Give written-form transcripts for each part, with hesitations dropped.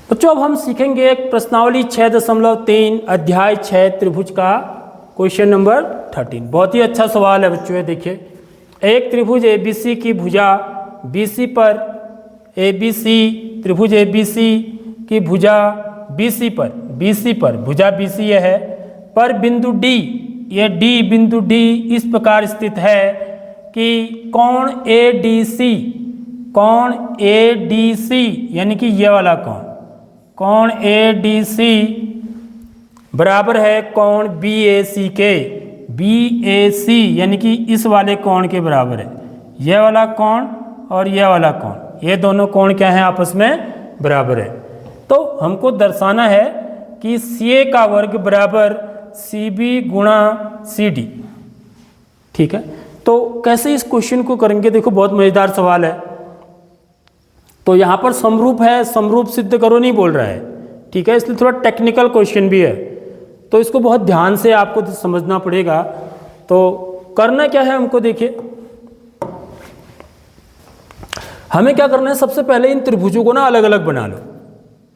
बच्चों अब हम सीखेंगे एक प्रश्नावली 6.3 अध्याय 6 त्रिभुज का क्वेश्चन नंबर 13। बहुत ही अच्छा सवाल है बच्चों। ये देखिए, एक त्रिभुज ABC की भुजा BC पर त्रिभुज ABC की भुजा BC पर भुजा BC यह है पर बिंदु D, ये D बिंदु D इस प्रकार स्थित है कि कोण ADC यानी कि ये वाला कोण ADC बराबर है कोण BAC के। BAC यानी कि इस वाले कोण के बराबर है। यह वाला कोण और यह वाला कोण, ये दोनों कोण क्या हैं? आपस में बराबर है। तो हमको दर्शाना है कि CA का वर्ग बराबर CB गुणा CD। ठीक है, तो कैसे इस क्वेश्चन को करेंगे? देखो बहुत मजेदार सवाल है। तो यहाँ पर समरूप है, समरूप सिद्ध करो नहीं बोल रहा है। ठीक है, इसलिए थोड़ा टेक्निकल क्वेश्चन भी है, तो इसको बहुत ध्यान से आपको समझना पड़ेगा। तो करना क्या है हमको, देखिए हमें क्या करना है, सबसे पहले इन त्रिभुजों को ना अलग अलग बना लो।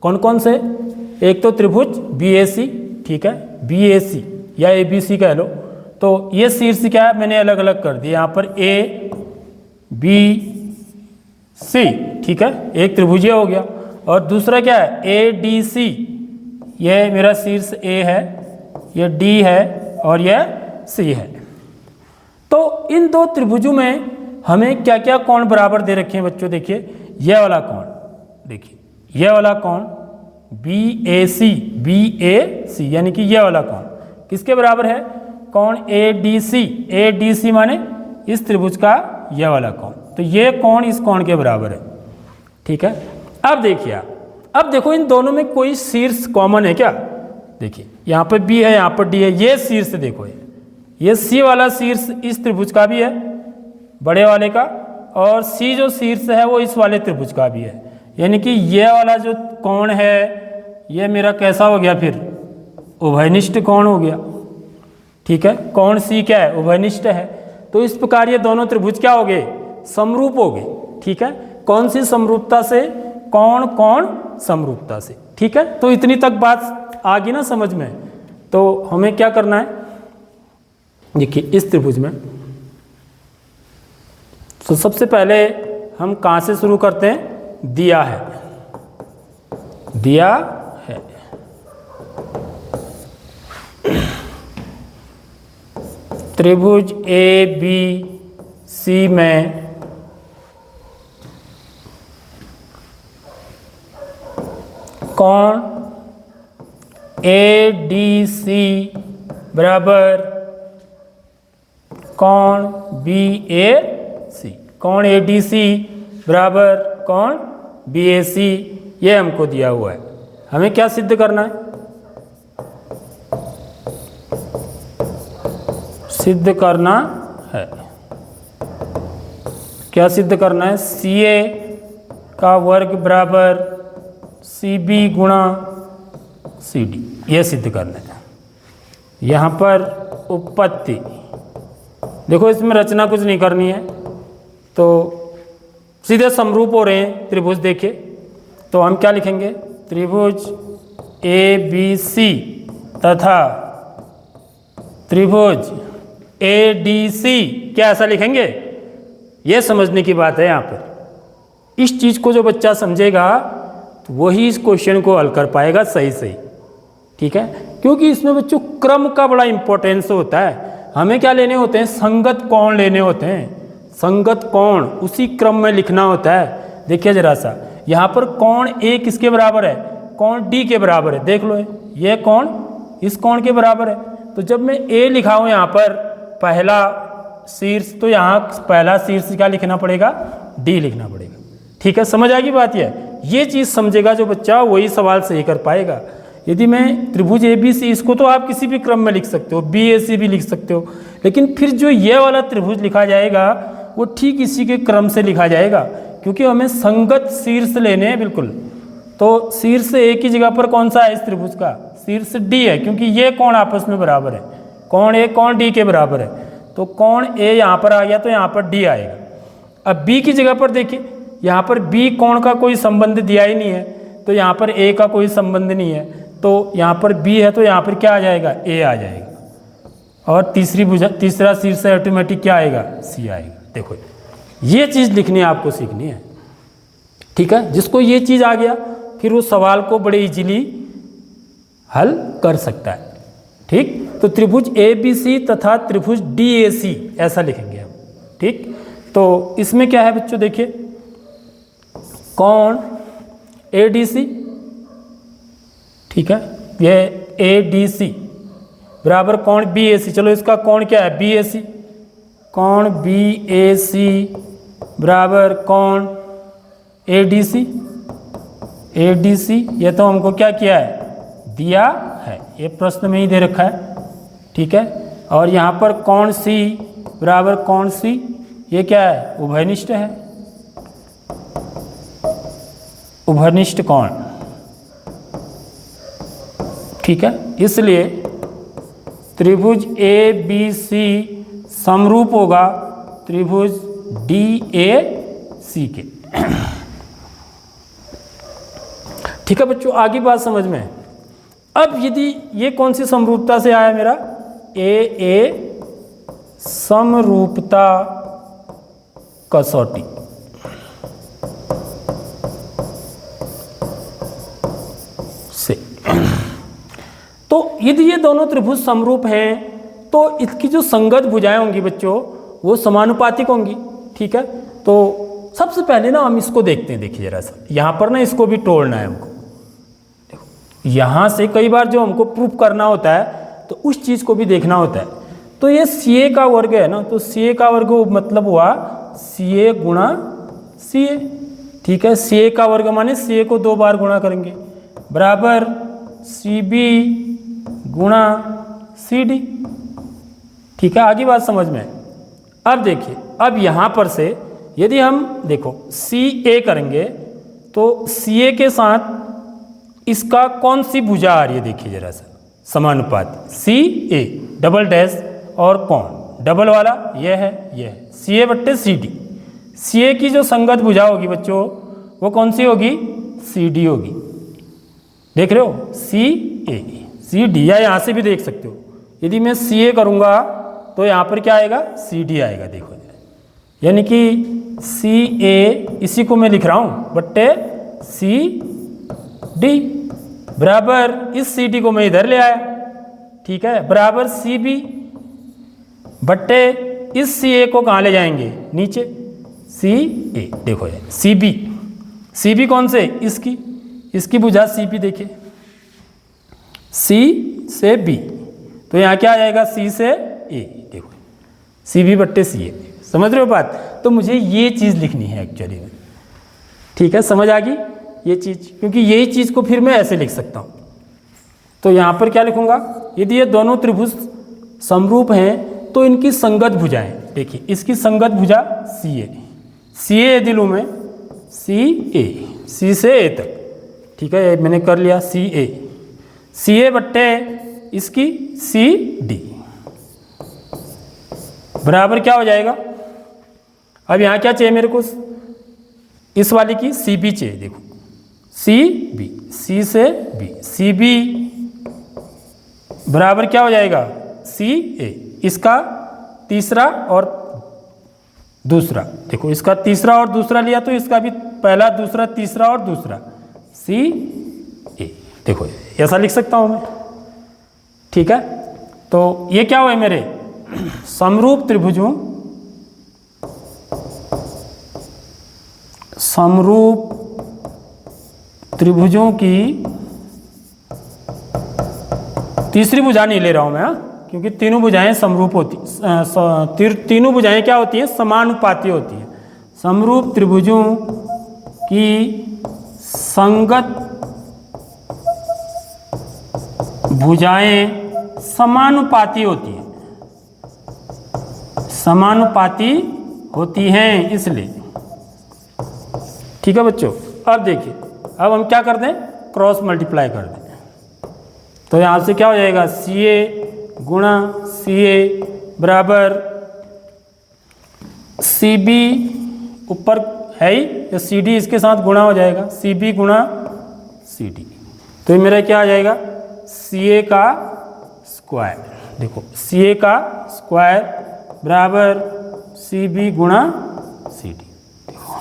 कौन कौन से? एक तो त्रिभुज BAC, ठीक है, BAC या ABC कह लो। तो ये शीर्ष क्या है, मैंने अलग अलग कर दिया। यहाँ पर ABC, ठीक है, एक त्रिभुज हो गया। और दूसरा क्या है, ADC, ये मेरा शीर्ष A है, ये D है और यह C है। तो इन दो त्रिभुजों में हमें क्या क्या कोण बराबर दे रखे हैं बच्चों? देखिए यह वाला कोण, देखिए यह वाला कोण BAC यानी कि यह वाला कोण किसके बराबर है? कोण ADC माने इस त्रिभुज का यह वाला कोण। तो ये कोण इस कोण के बराबर है। ठीक है, अब देखिए, अब देखो इन दोनों में कोई शीर्ष कॉमन है क्या? देखिए यहाँ पर B है, यहाँ पर D है। ये शीर्ष देखो, ये C वाला शीर्ष इस त्रिभुज का भी है, बड़े वाले का, और C जो शीर्ष है वो इस वाले त्रिभुज का भी है। यानी कि ये वाला जो कोण है ये मेरा कैसा हो गया? फिर उभयनिष्ठ कोण हो गया। ठीक है, कोण C क्या है? उभयनिष्ठ है। तो इस प्रकार ये दोनों त्रिभुज क्या हो गए? समरूप हो गए। ठीक है, कौन सी समरूपता से? कोण समरूपता से। ठीक है, तो इतनी तक बात आ गई ना समझ में। तो हमें क्या करना है, देखिए इस त्रिभुज में तो सबसे पहले हम कहाँ से शुरू करते हैं? दिया है त्रिभुज ABC में कोण ADC बराबर कोण BAC, कोण ADC बराबर कोण BAC, ये हमको दिया हुआ है। हमें क्या सिद्ध करना है? सिद्ध करना है, क्या सिद्ध करना है? CA का वर्ग बराबर CB गुणा CD, ये सिद्ध करना है। यहाँ पर उत्पत्ति देखो, इसमें रचना कुछ नहीं करनी है, तो सीधे समरूप हो रहे हैं त्रिभुज। देखिए तो हम क्या लिखेंगे? त्रिभुज ABC तथा त्रिभुज ADC, क्या ऐसा लिखेंगे? ये समझने की बात है यहाँ पर। इस चीज़ को जो बच्चा समझेगा तो वही इस क्वेश्चन को हल कर पाएगा सही। ठीक है, क्योंकि इसमें बच्चों क्रम का बड़ा इंपॉर्टेंस होता है। हमें क्या लेने होते हैं? संगत कोण लेने होते हैं। संगत कोण उसी क्रम में लिखना होता है। देखिए जरा सा, यहाँ पर कोण A किसके बराबर है? कोण D के बराबर है। देख लो, ये कोण इस कोण के बराबर है। तो जब मैं A लिखा हूँ यहाँ पर पहला शीर्ष, तो यहाँ पहला शीर्ष क्या लिखना पड़ेगा? D लिखना पड़ेगा। ठीक है, समझ आएगी बात? ये चीज़ समझेगा जो बच्चा वही सवाल सही कर पाएगा। यदि मैं त्रिभुज ABC, इसको तो आप किसी भी क्रम में लिख सकते हो, BAC भी लिख सकते हो, लेकिन फिर जो ये वाला त्रिभुज लिखा जाएगा वो ठीक इसी के क्रम से लिखा जाएगा, क्योंकि हमें संगत शीर्ष लेने हैं बिल्कुल। तो शीर्ष A की जगह पर कौन सा है इस त्रिभुज का? शीर्ष D है, क्योंकि ये कोण आपस में बराबर है। कोण A कोण D के बराबर है, तो कोण A यहाँ पर आ गया तो यहाँ पर D आएगा। अब B की जगह पर देखिए, यहाँ पर B कोण का कोई संबंध दिया ही नहीं है, तो यहाँ पर ए का कोई संबंध नहीं है, तो यहाँ पर बी है तो यहाँ पर क्या आ जाएगा, ए आ जाएगा। और तीसरा शीर्ष ऑटोमेटिक क्या आएगा, सी आएगा। देखो ये चीज़ लिखनी है, आपको सीखनी है, ठीक है। जिसको ये चीज़ आ गया फिर वो सवाल को बड़े इजीली हल कर सकता है, ठीक। तो त्रिभुज ABC तथा त्रिभुज DAC ऐसा लिखेंगे हम, ठीक। तो इसमें क्या है बच्चों, देखिए कौन ADC, ठीक है, ये ADC बराबर कौन BAC। चलो इसका कौन क्या है, BAC, कौन BAC बराबर कौन ADC। ये तो हमको क्या किया है, दिया है, ये प्रश्न में ही दे रखा है, ठीक है। और यहाँ पर कौन C बराबर कौन C, ये क्या है, उभयनिष्ठ है, उभयनिष्ठ कोण, ठीक है। इसलिए त्रिभुज ABC समरूप होगा त्रिभुज DAC के। ठीक है बच्चों, आगे बात समझ में। अब यदि ये कौन सी समरूपता से आया मेरा, AA समरूपता कसौटी, से। तो यदि ये दोनों त्रिभुज समरूप हैं तो इसकी जो संगत भुजाएं होंगी बच्चों वो समानुपातिक होंगी, ठीक है। तो सबसे पहले ना हम इसको देखते हैं, देखिए जरा सा यहाँ पर ना इसको भी तोड़ना है हमको। देखो यहाँ से कई बार जो हमको प्रूफ करना होता है तो उस चीज़ को भी देखना होता है। तो ये CA का वर्ग है ना, तो CA का वर्ग मतलब हुआ CA गुणा CA, ठीक है। CA का वर्ग माने CA को 2 बार गुणा करेंगे, बराबर CB गुणा CD, ठीक है। आगे बात समझ में। अब देखिए, अब यहाँ पर से यदि हम देखो CA करेंगे तो CA के साथ इसका कौन सी भुजा आ रही है, देखिए जरा सा, समानुपात CA डबल डैश और कौन डबल वाला ये है, CA बट्टे CD। CA की जो संगत भुजा होगी बच्चों वो कौन सी होगी, CD होगी, देख रहे हो, CA CD, या यहाँ से भी देख सकते हो। यदि मैं CA करूँगा तो यहाँ पर क्या आएगा, CD आएगा, देखो, यानी कि CA इसी को मैं लिख रहा हूँ बट्टे CD बराबर इस CD को मैं इधर ले आया, ठीक है, बराबर CB बट्टे इस CA को कहाँ ले जाएंगे, नीचे, CA, देखो ये CB कौन से, इसकी भुजा CB, देखिए C से B, तो यहाँ क्या आ जाएगा, C से A, देखो CB बट्टे CA, समझ रहे हो बात। तो मुझे ये चीज़ लिखनी है एक्चुअली में, ठीक है, समझ आ गई ये चीज़, क्योंकि यही चीज़ को फिर मैं ऐसे लिख सकता हूँ। तो यहाँ पर क्या लिखूँगा, यदि ये दोनों त्रिभुज समरूप हैं तो इनकी संगत भुजाएं, देखिए इसकी संगत भुजा CA यदि लूँ मैं, C से A तक, ठीक है, मैंने कर लिया CA बट्टे इसकी CD बराबर क्या हो जाएगा। अब यहाँ क्या चाहिए मेरे को, इस वाली की CB चाहिए, देखो CB, C से B, CB बराबर क्या हो जाएगा, CA, इसका तीसरा और दूसरा, देखो इसका तीसरा और दूसरा लिया तो इसका भी पहला दूसरा तीसरा और दूसरा, CA, देखो ऐसा लिख सकता हूँ मैं, ठीक है। तो ये क्या हुए मेरे समरूप त्रिभुजों की तीसरी भुजा नहीं ले रहा हूं मैं, क्योंकि तीनों भुजाएं समरूप होती, तीनों भुजाएं क्या होती हैं, समानुपाती होती हैं। समरूप त्रिभुजों की संगत भुजाएं समानुपाती होती हैं, समानुपाती होती हैं इसलिए, ठीक है बच्चों। अब देखिए, अब हम क्या कर दें, क्रॉस मल्टीप्लाई कर दें, तो यहाँ से क्या हो जाएगा, CA गुणा CA बराबर CB ऊपर है ही, तो CD इसके साथ गुणा हो जाएगा, CB गुणा सी डी। तो ये मेरा क्या आ जाएगा, सी ए का स्क्वायर, देखो सी ए का स्क्वायर बराबर सी बी गुणा सी डी। देखो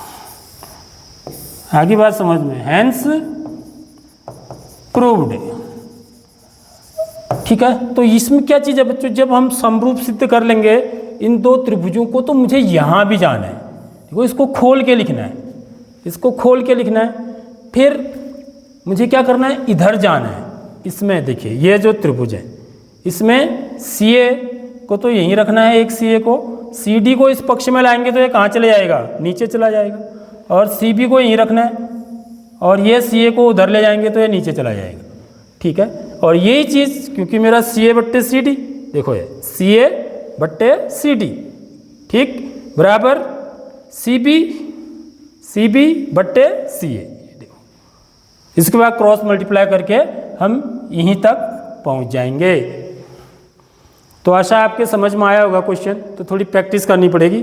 आगे बात समझ में, हैंस प्रूव्ड। ठीक है, तो इसमें क्या चीज़ है बच्चों, जब हम समरूप सिद्ध कर लेंगे इन दो त्रिभुजों को, तो मुझे यहाँ भी जाना है। देखो इसको खोल के लिखना है, इसको खोल के लिखना है, फिर मुझे क्या करना है, इधर जाना है। इसमें देखिए ये जो त्रिभुज है, इसमें सी ए को तो यहीं रखना है, एक सी ए को, सी डी को इस पक्ष में लाएंगे तो ये कहाँ चले जाएगा, नीचे चला जाएगा, और सी बी को यहीं रखना है, और ये सी ए को उधर ले जाएंगे तो ये नीचे चला जाएगा। ठीक है, और यही चीज़ क्योंकि मेरा सी ए बट्टे सी डी, देखो ये सी ए बट्टे सी डी, ठीक, बराबर सी बी बट्टे सी ए। देखो इसके बाद क्रॉस मल्टीप्लाई करके हम यहीं तक पहुंच जाएंगे। तो आशा आपके समझ में आया होगा क्वेश्चन, तो थोड़ी प्रैक्टिस करनी पड़ेगी।